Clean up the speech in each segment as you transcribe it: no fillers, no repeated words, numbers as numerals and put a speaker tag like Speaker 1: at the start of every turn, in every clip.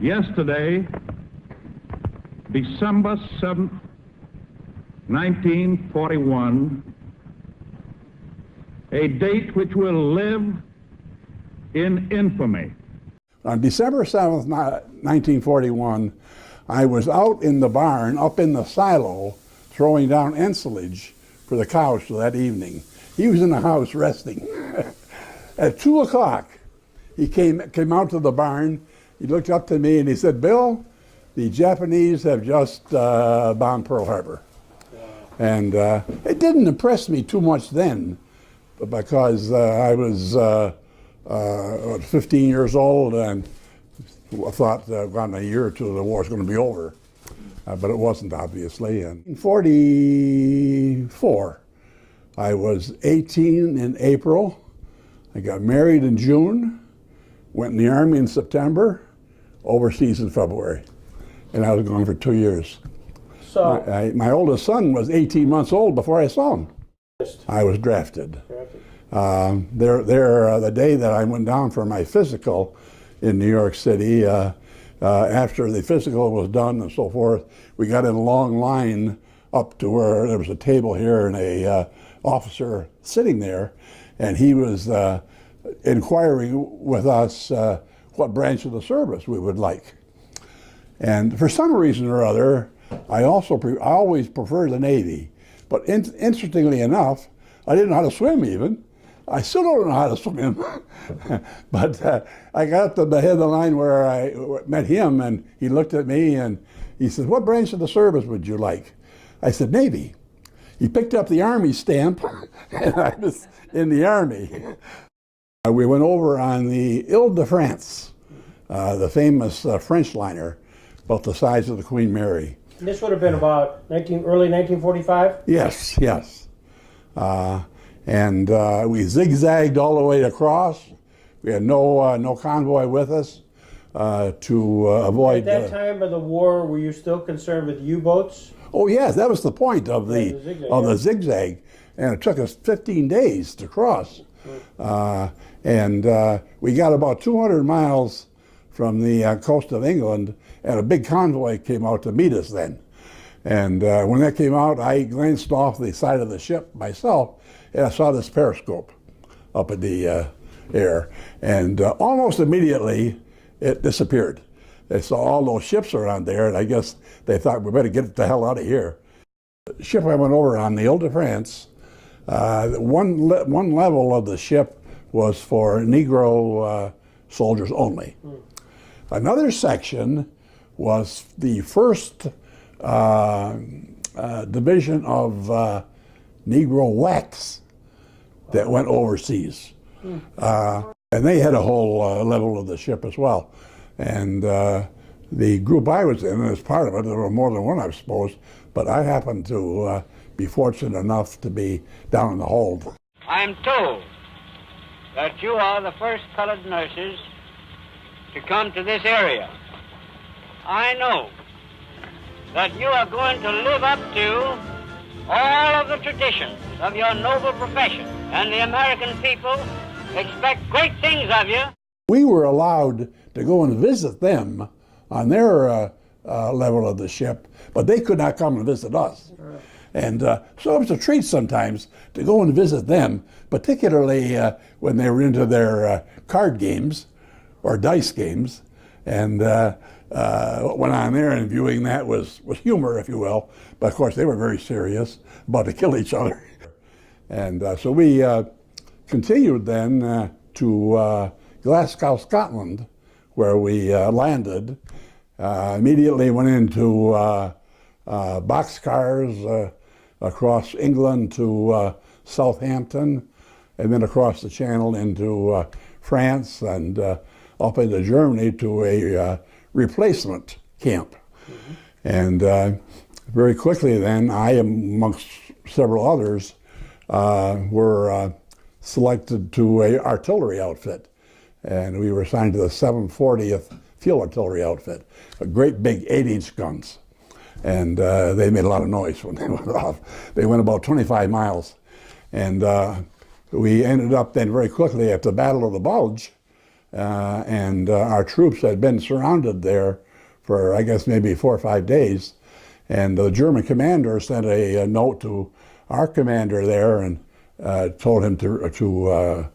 Speaker 1: Yesterday, December 7th, 1941, a date which will live in infamy.
Speaker 2: On December 7th, 1941, I was out in the barn, up in the silo, throwing down ensilage for the cows for that evening. He was in the house resting. At 2 o'clock, he came out to the barn. He looked up to me and he said, "Bill, the Japanese have just bombed Pearl Harbor." And it didn't impress me too much then, because I was 15 years old, and I thought in a year or two the war was going to be over. But it wasn't, obviously. And in 1944, I was 18 in April. I got married in June, went in the Army in September, overseas in February. And I was gone for 2 years.
Speaker 3: So
Speaker 2: my oldest son was 18 months old before I saw him. I was drafted. The day that I went down for my physical in New York City, after the physical was done and so forth, we got in a long line up to where there was a table here and a officer sitting there, and he was inquiring with us what branch of the service we would like. And for some reason or other, I always preferred the Navy. But interestingly enough, I didn't know how to swim even. I still don't know how to swim. But I got to the head of the line where I met him, and he looked at me and he said, "What branch of the service would you like?" I said, "Navy." He picked up the Army stamp, and I was in the Army. We went over on the Ile-de-France, the famous French liner, about the size of the Queen Mary.
Speaker 3: this would have been about early 1945?
Speaker 2: Yes, yes. And we zigzagged all the way across. We had no convoy with us to avoid.
Speaker 3: At that time of the war, were you still concerned with U-boats?
Speaker 2: Oh yes, that was the point of the zigzag, and it took us 15 days to cross. And we got about 200 miles from the coast of England, and a big convoy came out to meet us then. And when that came out, I glanced off the side of the ship myself, and I saw this periscope up in the air. And almost immediately, it disappeared. They saw all those ships around there, and I guess they thought, we better get the hell out of here. The ship I went over on, the Ile-de-France, one level of the ship was for Negro soldiers only. Another section was the first division of Negro WACs that went overseas. And they had a whole level of the ship as well. And the group I was in, as part of it, there were more than one, I suppose, but I happened to be fortunate enough to be down in the hold.
Speaker 4: I am told that you are the first colored nurses to come to this area. I know that you are going to live up to all of the traditions of your noble profession, and the American people expect great things of you.
Speaker 2: We were allowed to go and visit them on their level of the ship, but they could not come and visit us. And so it was a treat sometimes to go and visit them, particularly when they were into their card games or dice games. And what went on there and viewing that was humor, if you will. But of course, they were very serious, about to kill each other. And so we continued then to Glasgow, Scotland, where we landed. Immediately went into boxcars across England to Southampton, and then across the channel into France, and up into Germany to a replacement camp. And very quickly then, I, amongst several others, were selected to an artillery outfit. And we were assigned to the 740th Field Artillery Outfit, a great big 8-inch guns. And they made a lot of noise when they went off. They went about 25 miles. And we ended up then very quickly at the Battle of the Bulge, and our troops had been surrounded there for, I guess, maybe 4 or 5 days. And the German commander sent a note to our commander there and told him to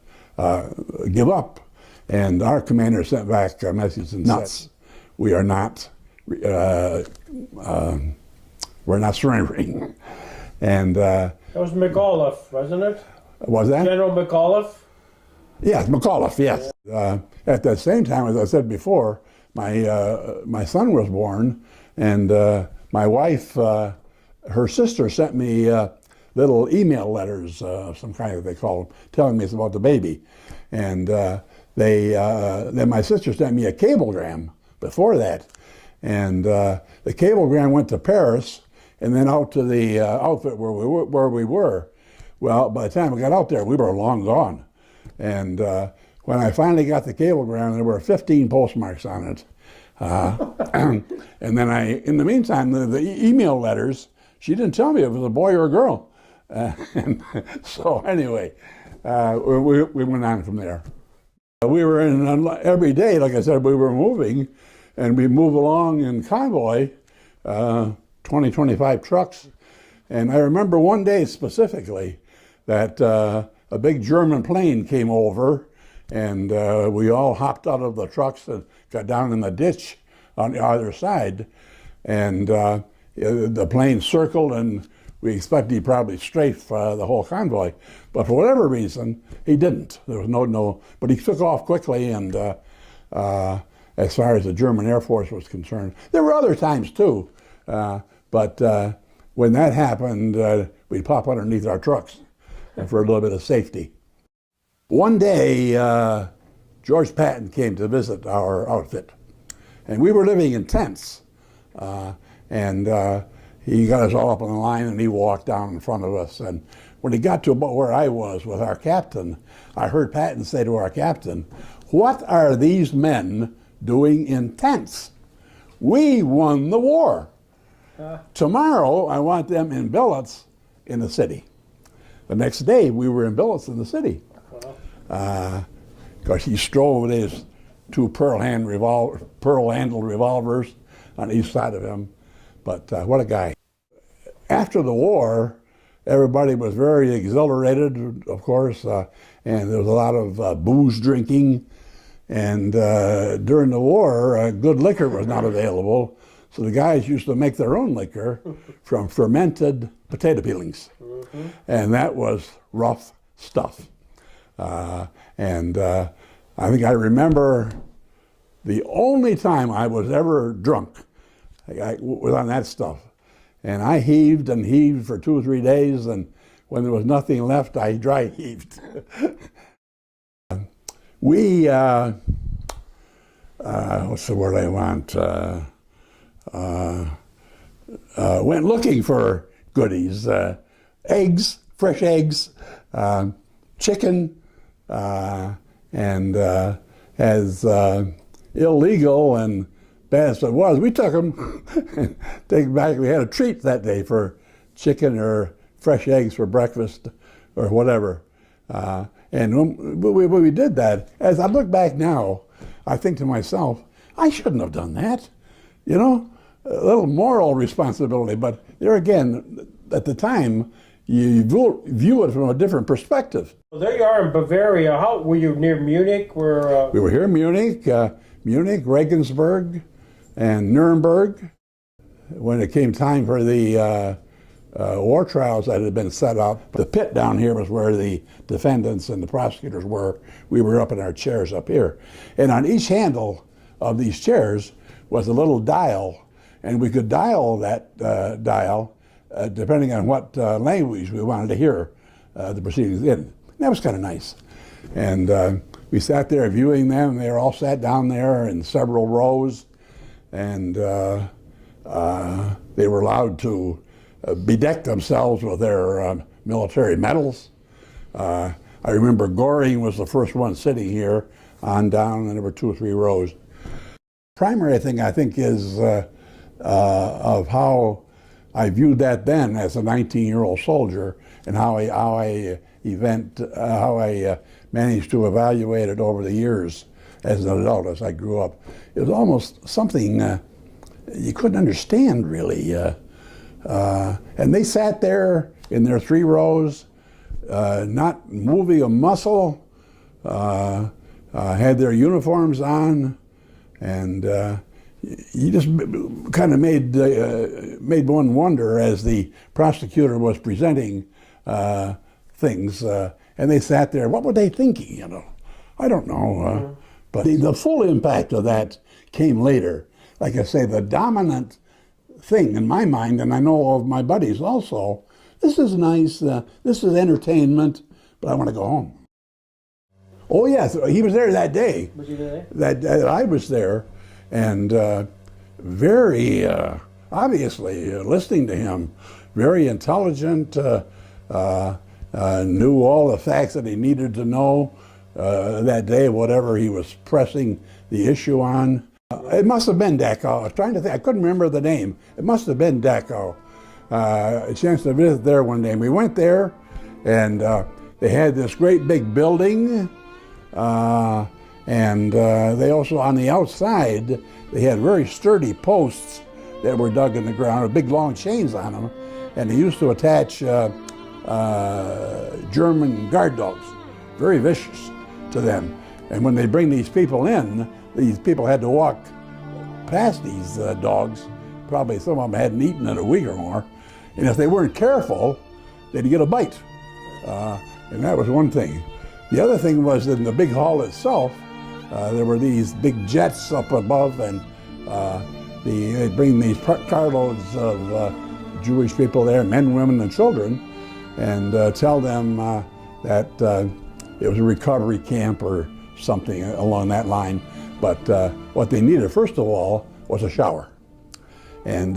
Speaker 2: give up. And our commander sent back a message and said, "We are not, we're not surrendering." And
Speaker 3: That was McAuliffe, wasn't it?
Speaker 2: was that?
Speaker 3: General McAuliffe?
Speaker 2: Yes, McAuliffe, yes. At the same time, as I said before, my son was born, and my wife, her sister sent me little email letters, some kind of, they call them, telling me about the baby. And then my sister sent me a cablegram before that. And the cablegram went to Paris and then out to the outfit where we were. Well, by the time we got out there, we were long gone. And when I finally got the cablegram, there were 15 postmarks on it. And then in the meantime, the email letters, she didn't tell me if it was a boy or a girl. And so anyway, we went on from there. We were in every day, like I said, we were moving, and we move along in convoy, 20, 25 trucks. And I remember one day specifically that a big German plane came over, and we all hopped out of the trucks and got down in the ditch on the other side. And the plane circled, and we expected he'd probably strafe the whole convoy. But for whatever reason, he didn't. There was no, but he took off quickly, and as far as the German Air Force was concerned. There were other times too, but when that happened, we'd pop underneath our trucks for a little bit of safety. One day, George Patton came to visit our outfit, and we were living in tents, and he got us all up on the line, and he walked down in front of us. And when he got to about where I was with our captain, I heard Patton say to our captain, "What are these men doing in tents? We won the war. Tomorrow, I want them in billets in the city." The next day, we were in billets in the city. Because he strove with his 2 pearl-handled revolvers on each side of him. But what a guy. After the war, everybody was very exhilarated, of course, and there was a lot of booze drinking. And during the war, good liquor was not available, so the guys used to make their own liquor from fermented potato peelings. Mm-hmm. And that was rough stuff. And I think I remember the only time I was ever drunk was on that stuff. And I heaved and heaved for 2 or 3 days, and when there was nothing left, I dry heaved. We, what's the word I want? Went looking for goodies, eggs, fresh eggs, chicken, and as illegal and bad as it was, we took them and take them back. We had a treat that day for chicken or fresh eggs for breakfast or whatever. And when we did that, as I look back now, I think to myself, I shouldn't have done that. You know, a little moral responsibility, but there again, at the time, you view it from a different perspective.
Speaker 3: Well, there you are in Bavaria. How were you, near Munich?
Speaker 2: We were here in Munich, Regensburg, and Nuremberg. When it came time for the war trials that had been set up, the pit down here was where the defendants and the prosecutors were. We were up in our chairs up here. And on each handle of these chairs was a little dial, and we could dial that dial depending on what language we wanted to hear the proceedings in. And that was kind of nice. And we sat there viewing them, and they were all sat down there in several rows, and they were allowed to bedeck themselves with their military medals. I remember Goring was the first one sitting here on down, and there were 2 or 3 rows. Primary thing I think is of how I viewed that then as a 19-year-old soldier, and how I managed to evaluate it over the years as an adult, as I grew up. It was almost something you couldn't understand, really. And they sat there in their 3 rows, not moving a muscle, had their uniforms on, and you just kind of made one wonder as the prosecutor was presenting things, and they sat there. What were they thinking? You know, I don't know. But the full impact of that came later. Like I say, the dominant thing in my mind, and I know of my buddies also, this is nice. This is entertainment, but I want to go home. Oh yes, he was there that day.
Speaker 3: Was he there?
Speaker 2: That I was there. And very obviously listening to him, very intelligent, knew all the facts that he needed to know that day, whatever he was pressing the issue on. It must have been Dachau. I was trying to think. I couldn't remember the name. It must have been Dachau. A chance to visit there one day. And we went there, and they had this great big building. And they also, on the outside, they had very sturdy posts that were dug in the ground with big long chains on them. And they used to attach German guard dogs, very vicious to them. And when they bring these people in, these people had to walk past these dogs. Probably some of them hadn't eaten in a week or more. And if they weren't careful, they'd get a bite. And that was one thing. The other thing was in the big hall itself, there were these big jets up above, and they'd bring these carloads of Jewish people there, men, women, and children, and tell them that it was a recovery camp or something along that line. But what they needed, first of all, was a shower. And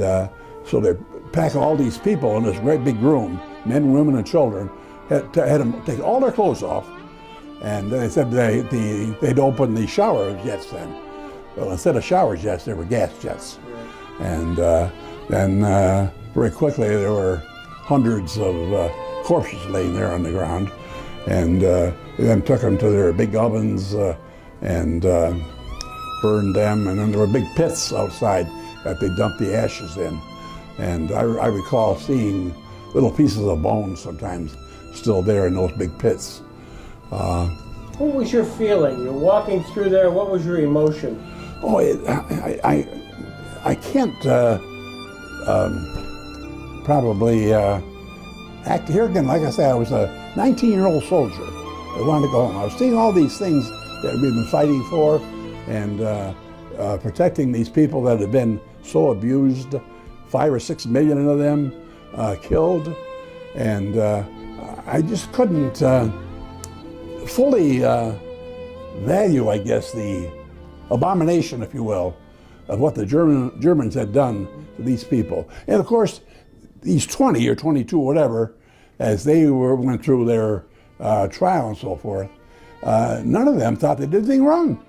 Speaker 2: so they pack all these people in this great big room, men, women, and children, had them take all their clothes off. And they said they'd open the shower jets then. Well, instead of shower jets, there were gas jets. And then very quickly there were hundreds of corpses laying there on the ground. And they then took them to their big ovens and burned them. And then there were big pits outside that they dumped the ashes in. And I recall seeing little pieces of bone sometimes still there in those big pits.
Speaker 3: What was your feeling? You're walking through there. What was your emotion?
Speaker 2: Oh, I can't probably act here again. Like I said, I was a 19-year-old soldier. I wanted to go home. I was seeing all these things that we've been fighting for and protecting these people that have been so abused, 5 or 6 million of them killed, and I just couldn't fully value, I guess, the abomination, if you will, of what the Germans had done to these people. And of course, these 20 or 22, whatever, as they went through their trial and so forth, none of them thought they did anything wrong.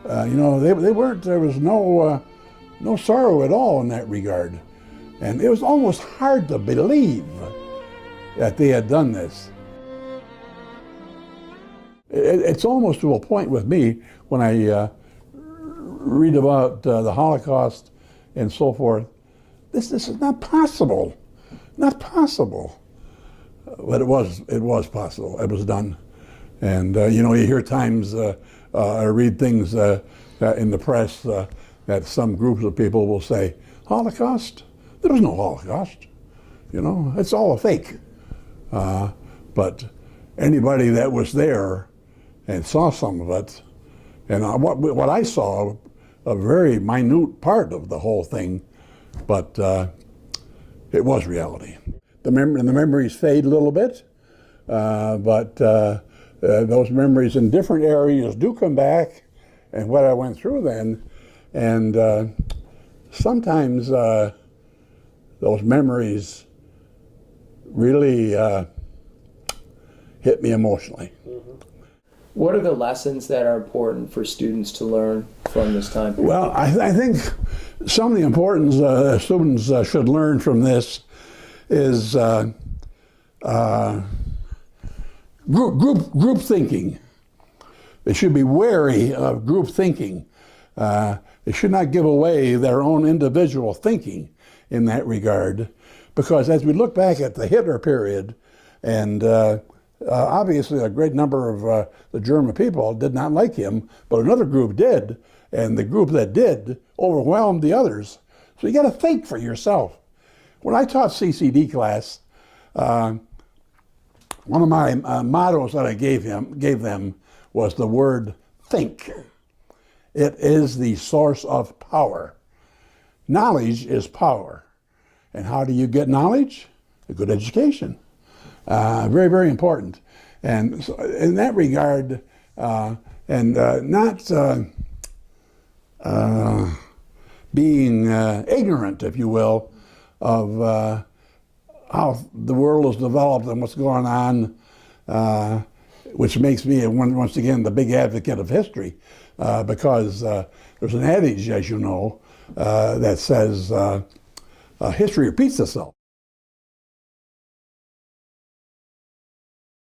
Speaker 2: You know, they weren't. There was no sorrow at all in that regard, and it was almost hard to believe that they had done this. It's almost to a point with me when I read about the Holocaust and so forth. This is not possible, not possible. But it was possible. It was done, and you know, you hear times, read things in the press that some groups of people will say, "Holocaust? There was no Holocaust. You know, it's all a fake." But anybody that was there and saw some of it, and what I saw, a very minute part of the whole thing, but it was reality. The memories fade a little bit, but those memories in different areas do come back, and what I went through then, and sometimes those memories really hit me emotionally.
Speaker 3: Mm-hmm.
Speaker 5: What are the lessons that are important for students to learn from this time period?
Speaker 2: Well, I think some of the importance students should learn from this is group thinking. They should be wary of group thinking. They should not give away their own individual thinking in that regard, because as we look back at the Hitler period, and obviously a great number of the German people did not like him, but another group did, and the group that did overwhelmed the others. So you got to think for yourself. When I taught CCD class, one of my mottos that I gave them was the word think. It is the source of power. Knowledge is power. And how do you get knowledge? A good education. Very, very important. And so in that regard, not being ignorant, if you will, of how the world is developed and what's going on, which makes me, once again, the big advocate of history, because there's an adage, as you know, that says history repeats itself.